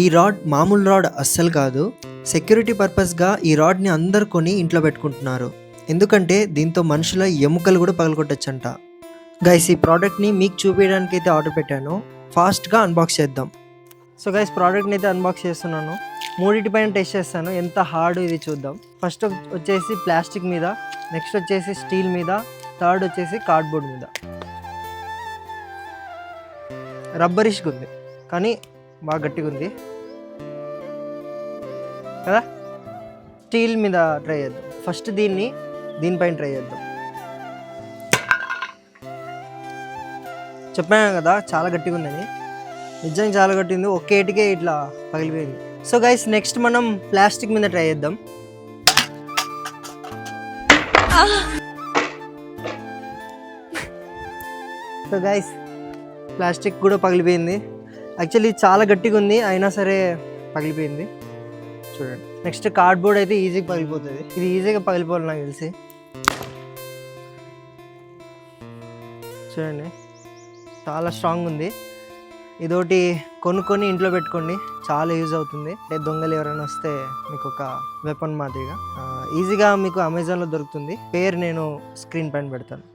ఈ రాడ్ మామూలు రాడ్ అస్సలు కాదు. సెక్యూరిటీ పర్పస్‌గా ఈ రాడ్‌ని అందరూ కొని ఇంట్లో పెట్టుకుంటున్నారు. ఎందుకంటే దీంతో మనుషుల ఎముకలు కూడా పగలగొట్టొచ్చంట. గైస్, ఈ ప్రోడక్ట్‌ని మీకు చూపియడానికైతే ఆర్డర్ పెట్టాను. ఫాస్ట్‌గా అన్బాక్స్ చేద్దాం. సో గైస్, ప్రోడక్ట్‌ని అయితే అన్బాక్స్ చేస్తున్నాను. మూడిటి పైన టెస్ట్ చేస్తాను ఎంత హార్డ్ ఇది చూద్దాం. ఫస్ట్ వచ్చేసి ప్లాస్టిక్ మీద, నెక్స్ట్ వచ్చేసి స్టీల్ మీద, థర్డ్ వచ్చేసి కార్డ్బోర్డ్ మీద. రబ్బరిష్గా ఉంది కానీ బాగా గట్టిగా ఉంది కదా. స్టీల్ మీద ట్రై చేద్దాం. ఫస్ట్ దీనిపైన ట్రై చేద్దాం. చెప్పాను కదా చాలా గట్టిగా ఉందని. నిజంగా చాలా గట్టింది. ఒకేటికే ఇట్లా పగిలిపోయింది. సో గైస్, నెక్స్ట్ మనం ప్లాస్టిక్ మీద ట్రై చేద్దాం. సో గైస్, ప్లాస్టిక్ కూడా పగిలిపోయింది. యాక్చువల్లీ చాలా గట్టిగా ఉంది, అయినా సరే పగిలిపోయింది. చూడండి. నెక్స్ట్ కార్డ్బోర్డ్ అయితే ఈజీగా పగిలిపోతుంది. ఇది ఈజీగా పగిలిపోవాలి నాకు తెలిసి. చూడండి, చాలా స్ట్రాంగ్ ఉంది. ఇదోటి కొనుక్కొని ఇంట్లో పెట్టుకోండి, చాలా యూజ్ అవుతుంది. అంటే దొంగలు ఎవరైనా వస్తే మీకు ఒక వెపన్ మాదిరిగా ఈజీగా మీకు అమెజాన్లో దొరుకుతుంది. పేరు నేను స్క్రీన్ పైన పెడతాను.